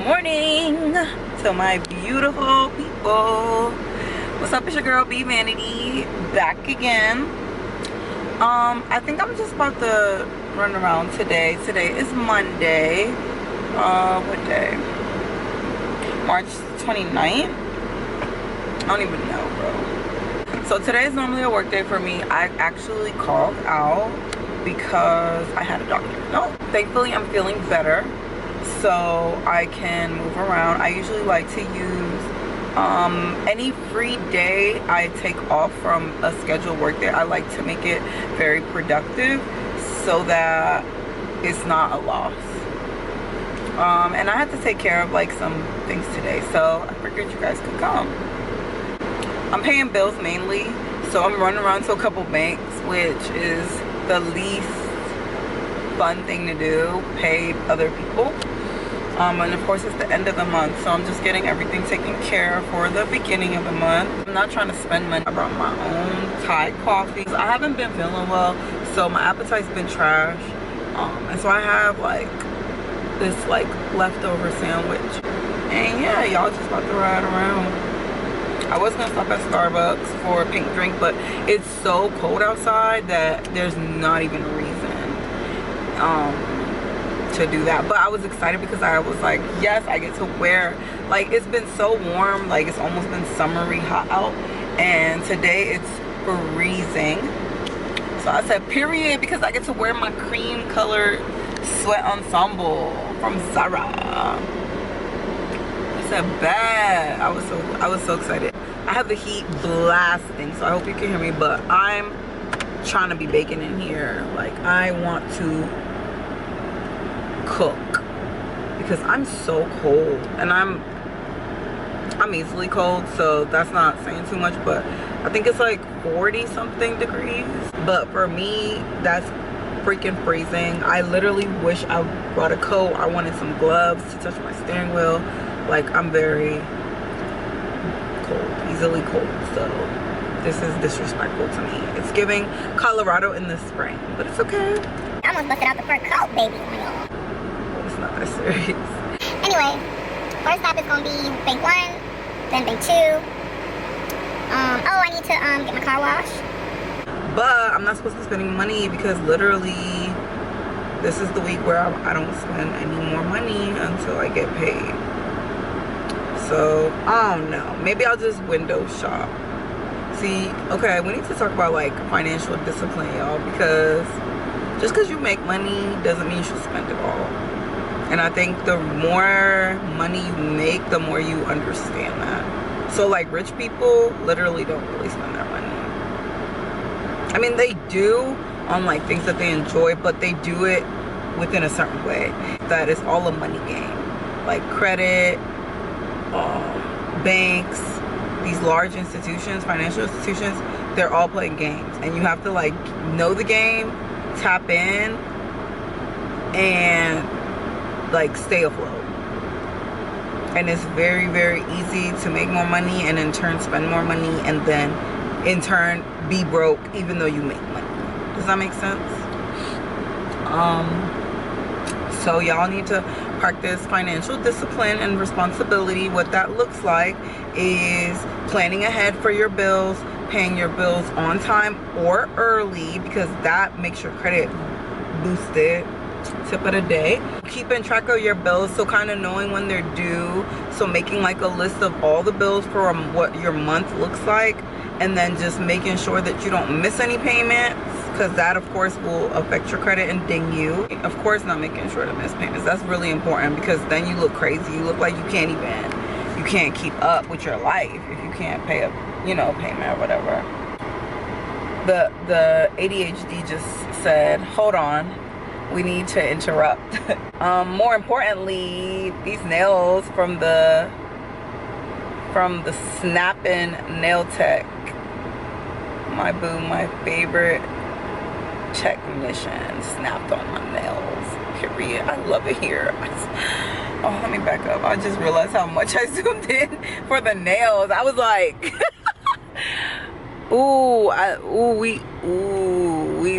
morning to my beautiful people. What's up? It's your girl B Vanity back again. I think I'm just about to run around today. Today is Monday. What day? March 29th? I don't even know, bro. So today is normally a work day for me. I actually called out because I had a doctor. No, thankfully I'm feeling better, so I can move around. I usually like to use any free day I take off from a scheduled work day. I like to make it very productive so that it's not a loss. And I had to take care of like some things today, so I figured you guys could come. I'm paying bills mainly, so I'm running around to a couple banks, which is the least fun thing to do, pay other people. And of course it's the end of the month, so I'm just getting everything taken care of for the beginning of the month. I'm not trying to spend money. I brought my own Thai coffee. I haven't been feeling well, so my appetite's been trash. And so I have like this like leftover sandwich. And yeah, y'all just about to ride around. I was gonna stop at Starbucks for a pink drink, but it's so cold outside that there's not even a reason to do that. But I was excited because I was like, yes, I get to wear, like, it's been so warm, like it's almost been summery hot out, and today it's freezing. So I said period, because I get to wear my cream colored sweat ensemble from Zara. I said bad. I was so excited. I have the heat blasting, so I hope you can hear me, but I'm trying to be baking in here. Like, I want to cook because I'm so cold, and I'm easily cold, so that's not saying too much, but I think it's like 40 something degrees, but for me that's freaking freezing. I literally wish I brought a coat. I wanted some gloves to touch my steering wheel. Like, I'm very cold, easily cold, so this is disrespectful to me. It's giving Colorado in the spring, but it's okay. I almost busted out the fur coat, baby. It's not that serious. Anyway, first stop is gonna be bank 1, then bank 2. Oh, I need to get my car washed. But I'm not supposed to spend any money because literally this is the week where I don't spend any more money until I get paid. So I don't know, maybe I'll just window shop. See, okay, we need to talk about like financial discipline, y'all, because just because you make money doesn't mean you should spend it all. And I think the more money you make, the more you understand that. So like rich people literally don't really spend their money. I mean, they do on like things that they enjoy, but they do it within a certain way. That is all a money game. Like credit, banks, these large institutions, financial institutions, they're all playing games. And you have to like know the game, tap in, and like stay afloat. And it's very, very easy to make more money and in turn spend more money, and then in turn be broke even though you make money. Does that make sense? So y'all need to practice financial discipline and responsibility. What that looks like is planning ahead for your bills, paying your bills on time or early, because that makes your credit boosted. Tip of the day, keeping track of your bills, so kind of knowing when they're due, so making like a list of all the bills for what your month looks like, and then just making sure that you don't miss any payments, because that of course will affect your credit and ding you. Of course not making sure to miss payments. That's really important, because then you look crazy. You look like you can't keep up with your life if you can't pay a payment or whatever. The ADHD just said, hold on, we need to interrupt. More importantly, these nails from the Snappin' Nail Tech, my boo, my favorite technician, snapped on my nails, period. I love it here. Oh, let me back up. I just realized how much I zoomed in for the nails. I was like we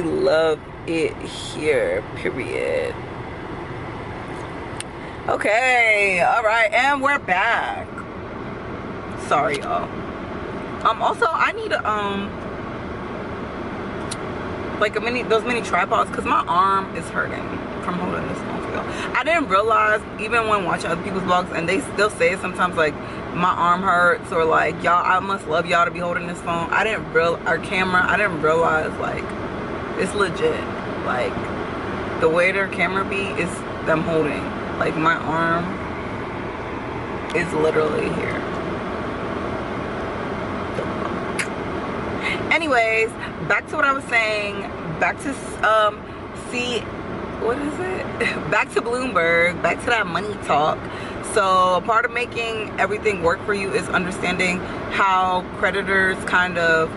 love it here, period. Okay, all right, and we're back. Sorry, y'all. Also, I need like those mini tripods because my arm is hurting from holding this phone for y'all. I didn't realize, even when watching other people's vlogs, and they still say it sometimes, like my arm hurts, or like, y'all, I must love y'all to be holding this phone. I didn't realize like it's legit. Like the way their camera be is them holding. Like my arm is literally here. Anyways, back to what I was saying. Back to what is it? Back to Bloomberg. Back to that money talk. So a part of making everything work for you is understanding how creditors kind of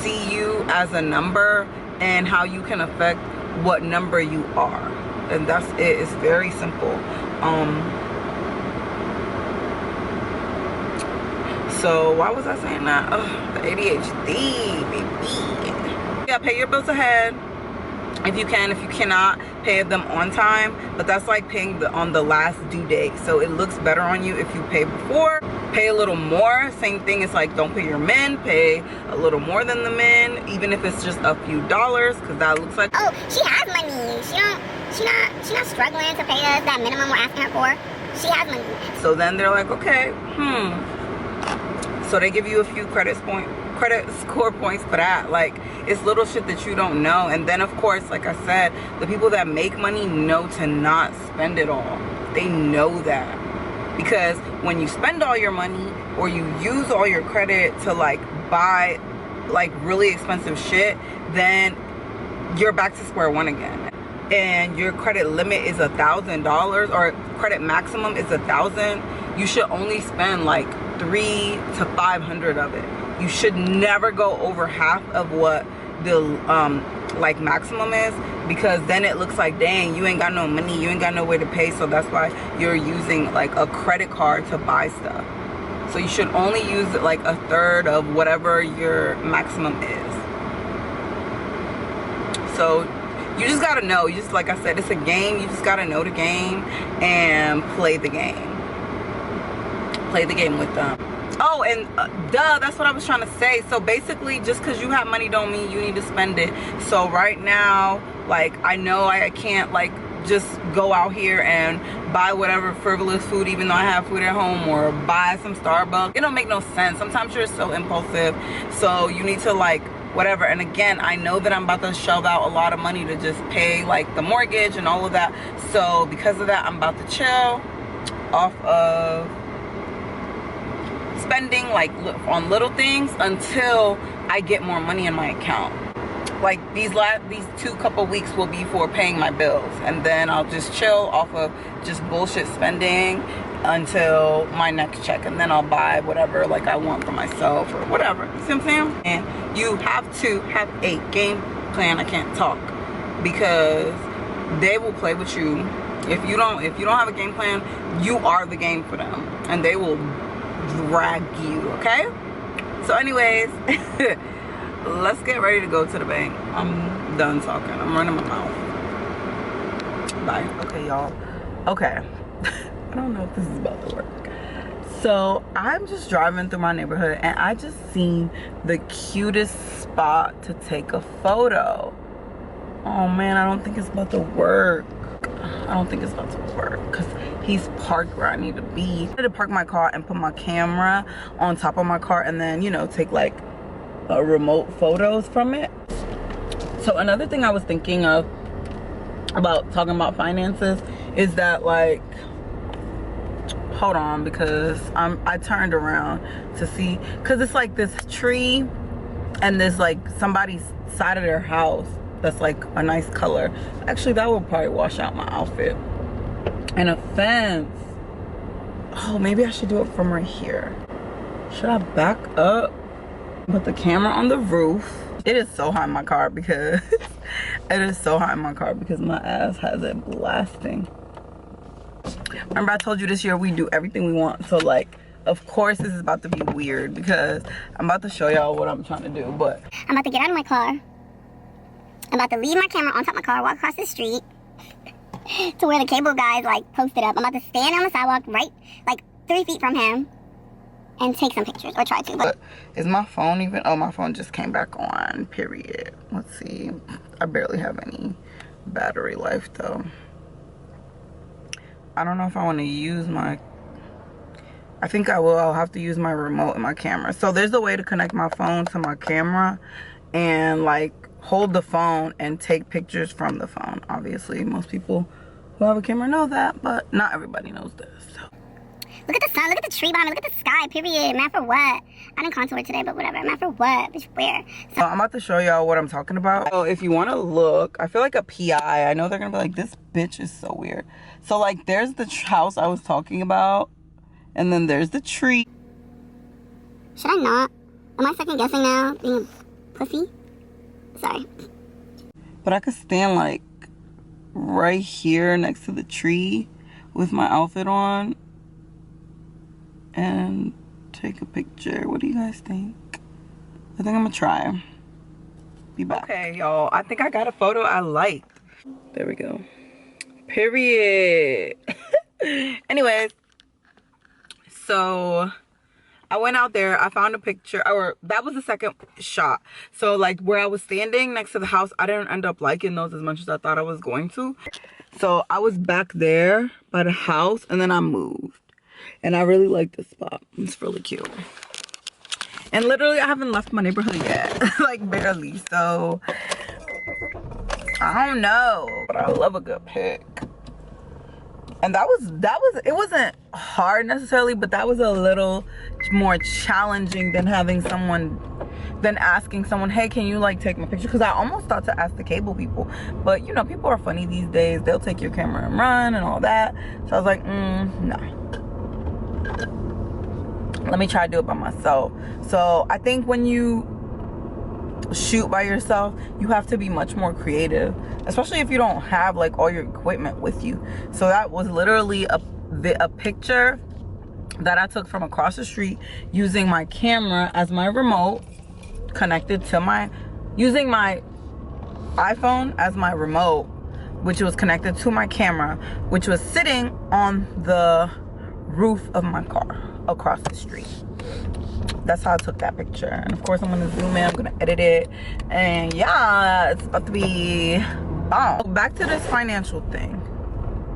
see you as a number and how you can affect what number you are. And that's it. It's very simple. So why was I saying that? Oh, the ADHD, baby. Yeah, pay your bills ahead if you can. If you cannot, pay them on time. But that's like paying on the last due date. So it looks better on you if you pay before. Pay a little more. Same thing. It's like don't pay your men. Pay a little more than the men, even if it's just a few dollars, because that looks like, oh, she has money. She's not struggling to pay us that minimum we're asking her for. She has money. So then they're like, okay, so they give you a few credit score points for that. Like, it's little shit that you don't know. And then of course, like I said, the people that make money know to not spend it all. They know that, because when you spend all your money or you use all your credit to like buy like really expensive shit, then you're back to square one again. And your credit limit is $1,000, or credit maximum is $1,000. You should only spend like $300 to $500 of it. You should never go over half of what the like maximum is, because then it looks like, dang, you ain't got no money, you ain't got no way to pay. So that's why you're using like a credit card to buy stuff. So you should only use like a third of whatever your maximum is. So you just gotta know. You just, like I said, it's a game. You just gotta know the game and play the game. Play the game with them. Oh, and duh, that's what I was trying to say. So basically, just because you have money don't mean you need to spend it. So right now, like, I know I can't like just go out here and buy whatever frivolous food, even though I have food at home, or buy some Starbucks. It don't make no sense. Sometimes you're so impulsive. So you need to like whatever. And again, I know that I'm about to shell out a lot of money to just pay like the mortgage and all of that. So because of that, I'm about to chill off of spending like on little things until I get more money in my account. Like these two couple weeks will be for paying my bills, and then I'll just chill off of just bullshit spending until my next check, and then I'll buy whatever like I want for myself or whatever. You see what I'm saying? And you have to have a game plan. I can't talk, because they will play with you. If you don't have a game plan, you are the game for them, and they will drag you. Okay? So anyways, let's get ready to go to the bank. I'm done talking. I'm running my mouth. Bye. Okay, y'all. Okay. I don't know if this is about to work. So I'm just driving through my neighborhood, and I just seen the cutest spot to take a photo. Oh man, I don't think it's about to work. I don't think it's about to work because he's parked where I need to be. I had to park my car and put my camera on top of my car, and then, you know, take like remote photos from it. So another thing I was thinking of about talking about finances is that, like, hold on, because I turned around to see, because it's like this tree and there's like somebody's side of their house that's like a nice color. Actually, that would probably wash out my outfit. And a fence. Oh, maybe I should do it from right here. Should I back up, put the camera on the roof? It is so hot in my car because my ass has it blasting. Remember I told you this year we do everything we want. So like, of course this is about to be weird because I'm about to show y'all what I'm trying to do. But I'm about to get out of my car. I'm about to leave my camera on top of my car, walk across the street. to where the cable guy's like posted up. I'm about to stand on the sidewalk right like 3 feet from him and take some pictures, or try to. But is my phone even? Oh, my phone just came back on, period. Let's see. I barely have any battery life though. I don't know if I want to use my, I think I will. I'll have to use my remote and my camera. So there's a way to connect my phone to my camera and like hold the phone and take pictures from the phone. Obviously most people who have a camera know that, but not everybody knows this. So. Look at the sun, look at the tree behind me, look at the sky, period. Man, for what? I didn't contour today, but whatever. Man, for what? Bitch, where? So I'm about to show y'all what I'm talking about. So if you want to look, I feel like a PI. I know they're gonna be like, this bitch is so weird. So like there's the house I was talking about, and then there's the tree. should I not? Am I second guessing now, being a pussy? Sorry. But I could stand like right here next to the tree with my outfit on and take a picture. What do you guys think? I think I'm gonna try. Be back. Okay, y'all. I think I got a photo I liked. There we go. Period. Anyways, so I went out there, I found a picture, or that was the second shot. So like where I was standing next to the house, I didn't end up liking those as much as I thought I was going to. So I was back there by the house and then I moved. And I really like this spot. It's really cute. And literally I haven't left my neighborhood yet. Like barely. So I don't know. But I love a good pic. And that was it wasn't hard necessarily, but that was a little more challenging than asking someone, hey, can you like take my picture? Because I almost thought to ask the cable people, but you know, people are funny these days. They'll take your camera and run and all that. So I was like, no, let me try to do it by myself. So I think when you shoot by yourself, you have to be much more creative, especially if you don't have like all your equipment with you. So that was literally a picture that I took from across the street using my camera as my remote, connected to using my iPhone as my remote, which was connected to my camera, which was sitting on the roof of my car across the street. That's how I took that picture. And of course I'm gonna zoom in, I'm gonna edit it, and yeah, it's about to be bomb. Back to this financial thing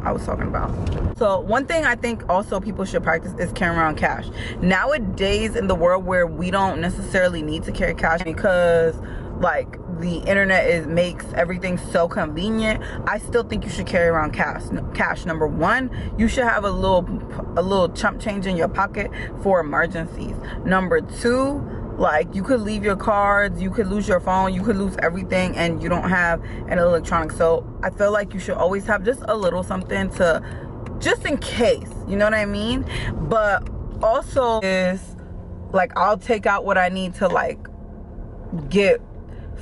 I was talking about. So one thing I think also people should practice is carrying around cash. Nowadays in the world where we don't necessarily need to carry cash because like the internet makes everything so convenient, I still think you should carry around cash. Number one, you should have a little chump change in your pocket for emergencies. Number two, like you could leave your cards, you could lose your phone, you could lose everything and you don't have an electronic. So I feel like you should always have just a little something to, just in case, you know what I mean? But also is like, I'll take out what I need to like get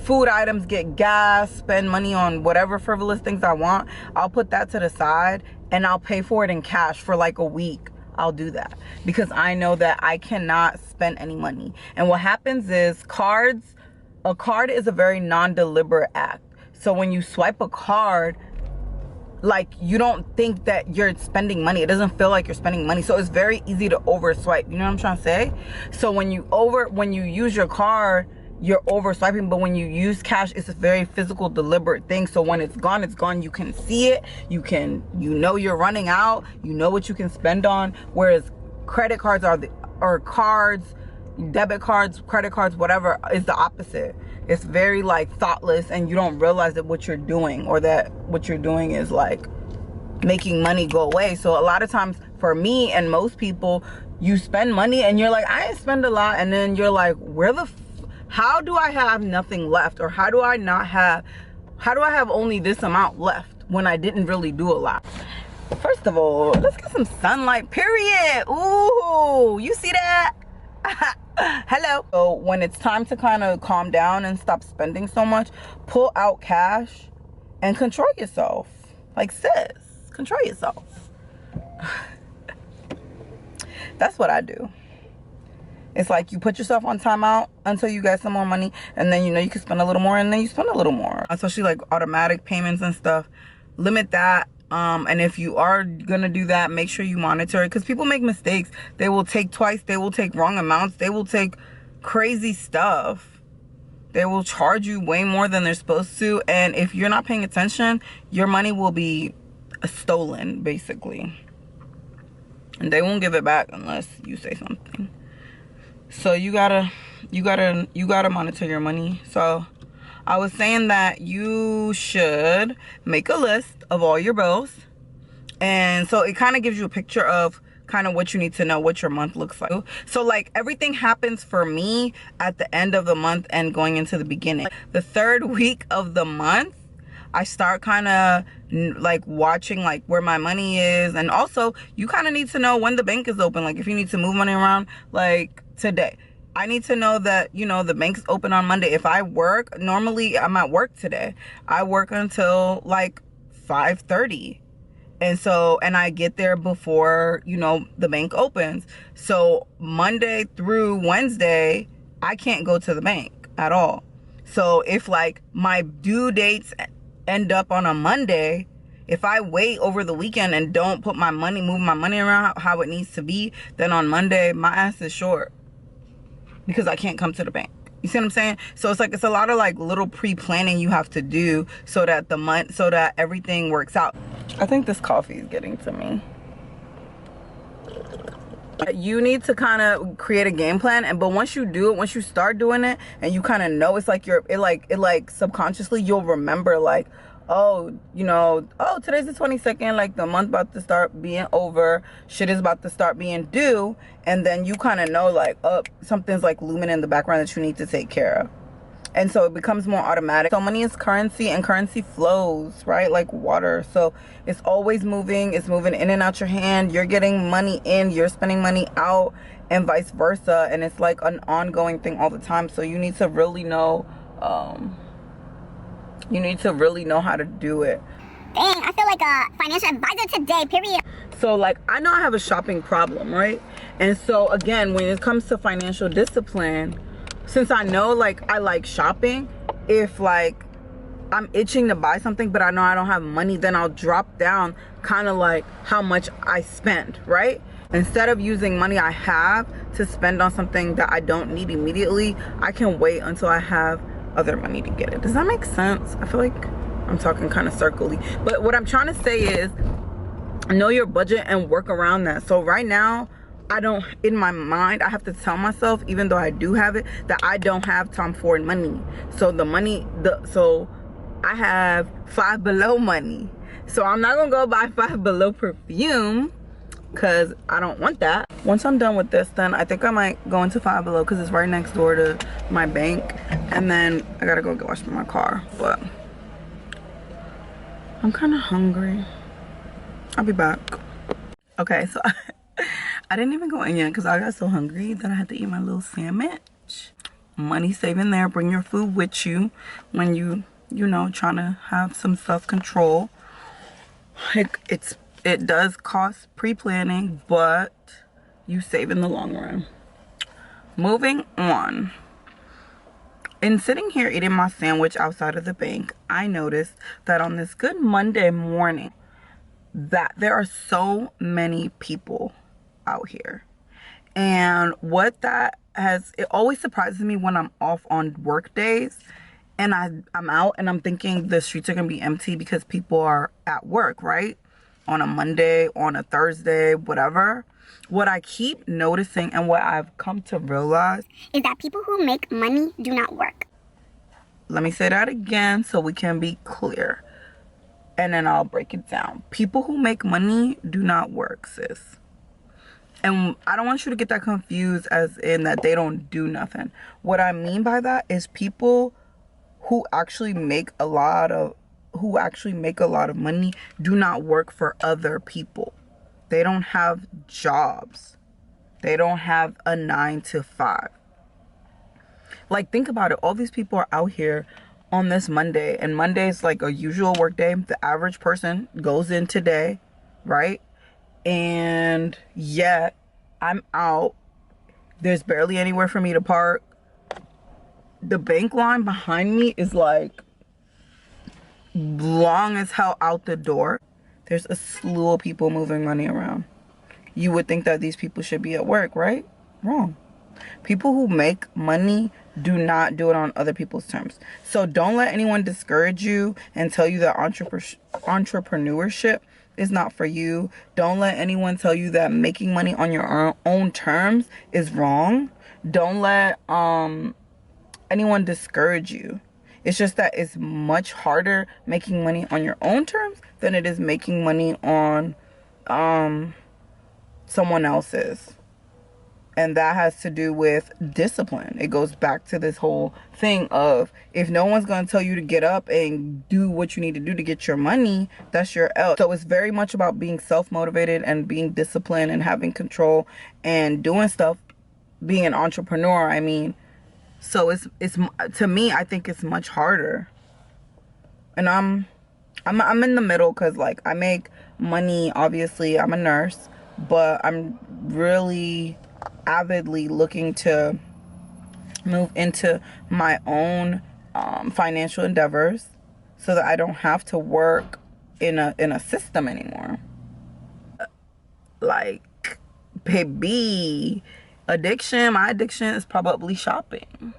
food items, get gas, spend money on whatever frivolous things I want. I'll put that to the side and I'll pay for it in cash for like a week. I'll do that because I know that I cannot spend any money. And what happens is a card is a very non-deliberate act. So when you swipe a card, like you don't think that you're spending money. It doesn't feel like you're spending money. So it's very easy to over swipe. You know what I'm trying to say? So when you use your card, you're over swiping, but when you use cash, it's a very physical, deliberate thing. So when it's gone, you can see it, you know you're running out, you know what you can spend on. Whereas credit cards or cards, debit cards, credit cards, whatever, is the opposite. It's very like thoughtless and you don't realize that what you're doing, or that what you're doing is like making money go away. So a lot of times for me and most people, you spend money and you're like, I didn't spend a lot, and then you're like, how do I have nothing left? Or how do I have only this amount left when I didn't really do a lot? First of all, let's get some sunlight, period. Ooh, you see that? Hello. So when it's time to kind of calm down and stop spending so much, pull out cash and control yourself. Like sis, control yourself. That's what I do. It's like you put yourself on timeout until you get some more money, and then you know you can spend a little more, and then you spend a little more. Especially like automatic payments and stuff. Limit that. And if you are gonna do that, make sure you monitor it, because people make mistakes. They will take twice, they will take wrong amounts, they will take crazy stuff. They will charge you way more than they're supposed to, and if you're not paying attention, your money will be stolen, basically. And they won't give it back unless you say something. So you gotta monitor your money. So I was saying that you should make a list of all your bills, and so it kind of gives you a picture of kind of what you need to know, what your month looks like. So like everything happens for me at the end of the month and going into the beginning. The third week of the month, I start kind of like watching like where my money is, and also you kind of need to know when the bank is open. Like if you need to move money around, like today, I need to know that, you know, the bank's open on Monday. If I work, normally I'm at work today. I work until like 5:30. And I get there before, you know, the bank opens. So Monday through Wednesday, I can't go to the bank at all. So if like my due dates end up on a Monday, if I wait over the weekend and don't put my money, move my money around how it needs to be, then on Monday, my ass is short because I can't come to the bank. You see what I'm saying? So it's like, it's a lot of like little pre-planning you have to do so that everything works out. I think this coffee is getting to me. You need to kind of create a game plan, but once you do it, once you start doing it and you kind of know, it's like it subconsciously you'll remember like, oh, you know, oh, today's the 22nd, like the month about to start being over, shit is about to start being due, and then you kind of know like, oh, something's like looming in the background that you need to take care of. And so it becomes more automatic. So money is currency, and currency flows, right? Like water. So it's always moving. It's moving in and out your hand. You're getting money in, you're spending money out, and vice versa. And it's like an ongoing thing all the time. So you need to really know, how to do it. Dang, I feel like a financial advisor today, period. So like, I know I have a shopping problem, right? And so again, when it comes to financial discipline, since I know like I like shopping, if like I'm itching to buy something but I know I don't have money, then I'll drop down kind of like how much I spend, right? Instead of using money I have to spend on something that I don't need immediately, I can wait until I have other money to get it. Does that make sense? I feel like I'm talking kind of circly, but what I'm trying to say is know your budget and work around that. So right now, in my mind, I have to tell myself, even though I do have it, that I don't have Tom Ford money. So so I have Five Below money. So I'm not gonna go buy Five Below perfume because I don't want that. Once I'm done with this, then I think I might go into Five Below because it's right next door to my bank. And then I gotta go get washed my car. But I'm kind of hungry. I'll be back. Okay, so I didn't even go in yet because I got so hungry that I had to eat my little sandwich. Money saving there. Bring your food with you when you know, trying to have some self-control. It does cost pre-planning, but you save in the long run. Moving on. In sitting here eating my sandwich outside of the bank, I noticed that on this good Monday morning that there are so many people out here. And it always surprises me when I'm off on work days and I'm out and I'm thinking the streets are gonna be empty because people are at work, right? On a Monday, on a Thursday, whatever. What I keep noticing and what I've come to realize is that people who make money do not work. Let me say that again so we can be clear. And then I'll break it down. People who make money do not work, sis. And I don't want you to get that confused as in that they don't do nothing. What I mean by that is people who actually make a lot of money do not work for other people. They don't have jobs. They don't have a 9 to 5. Like, think about it. All these people are out here on this Monday, and Monday is like a usual work day. The average person goes in today, right? And yet I'm out. There's barely anywhere for me to park. The bank line behind me is like long as hell out the door. There's a slew of people moving money around. You would think that these people should be at work, right? Wrong. People who make money do not do it on other people's terms. So don't let anyone discourage you and tell you that entrepreneurship is not for you. Don't let anyone tell you that making money on your own terms is wrong. Don't let anyone discourage you. It's just that it's much harder making money on your own terms than it is making money on someone else's. And that has to do with discipline. It goes back to this whole thing of, if no one's going to tell you to get up and do what you need to do to get your money, that's your L. So it's very much about being self-motivated and being disciplined and having control and doing stuff, being an entrepreneur, I mean. So it's to me, I think it's much harder. And I'm in the middle, because like I make money, obviously I'm a nurse, but I'm really avidly looking to move into my own financial endeavors so that I don't have to work in a system anymore. Like, baby, my addiction is probably shopping,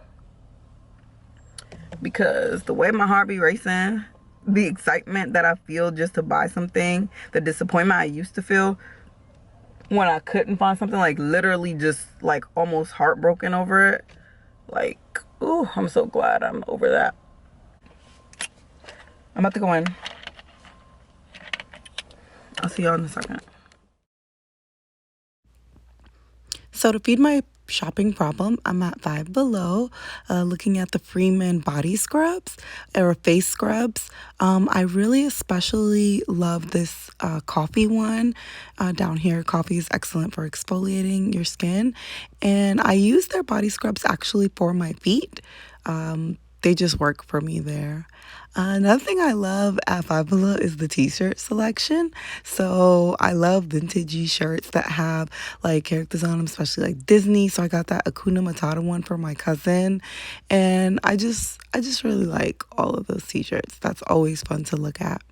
because the way my heart be racing, the excitement that I feel just to buy something, the disappointment I used to feel when I couldn't find something, like literally just like almost heartbroken over it. Like, ooh, I'm so glad I'm over that. I'm about to go in. I'll see y'all in a second. So to feed my shopping problem, I'm at Five Below, looking at the Freeman body scrubs or face scrubs. I really especially love this coffee one. Down here, coffee is excellent for exfoliating your skin, and I use their body scrubs actually for my feet. They just work for me there. Another thing I love at Five Below is the t-shirt selection. So I love vintagey shirts that have like characters on them, especially like Disney. So I got that Hakuna Matata one for my cousin. And I just really like all of those t-shirts. That's always fun to look at.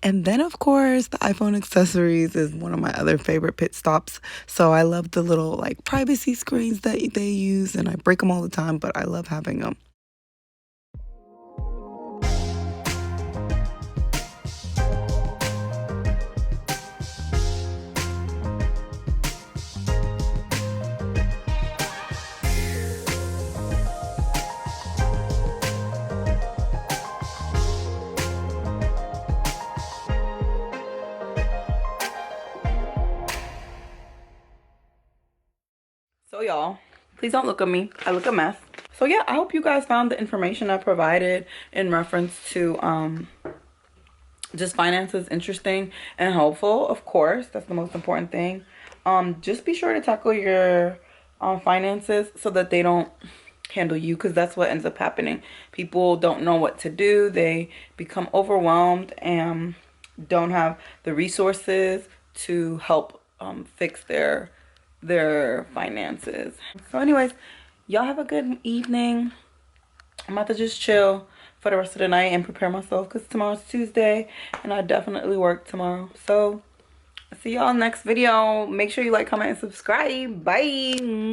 And then, of course, the iPhone accessories is one of my other favorite pit stops. So I love the little like privacy screens that they use, and I break them all the time, but I love having them. So y'all, please don't look at me. I look a mess. So yeah, I hope you guys found the information I provided in reference to just finances interesting and helpful. Of course, that's the most important thing. Just be sure to tackle your finances so that they don't handle you, because that's what ends up happening. People don't know what to do. They become overwhelmed and don't have the resources to help fix their finances. So anyways, y'all have a good evening. I'm about to just chill for the rest of the night and prepare myself, because tomorrow's Tuesday and I definitely work tomorrow. So see y'all next video. Make sure you like, comment, and subscribe. Bye.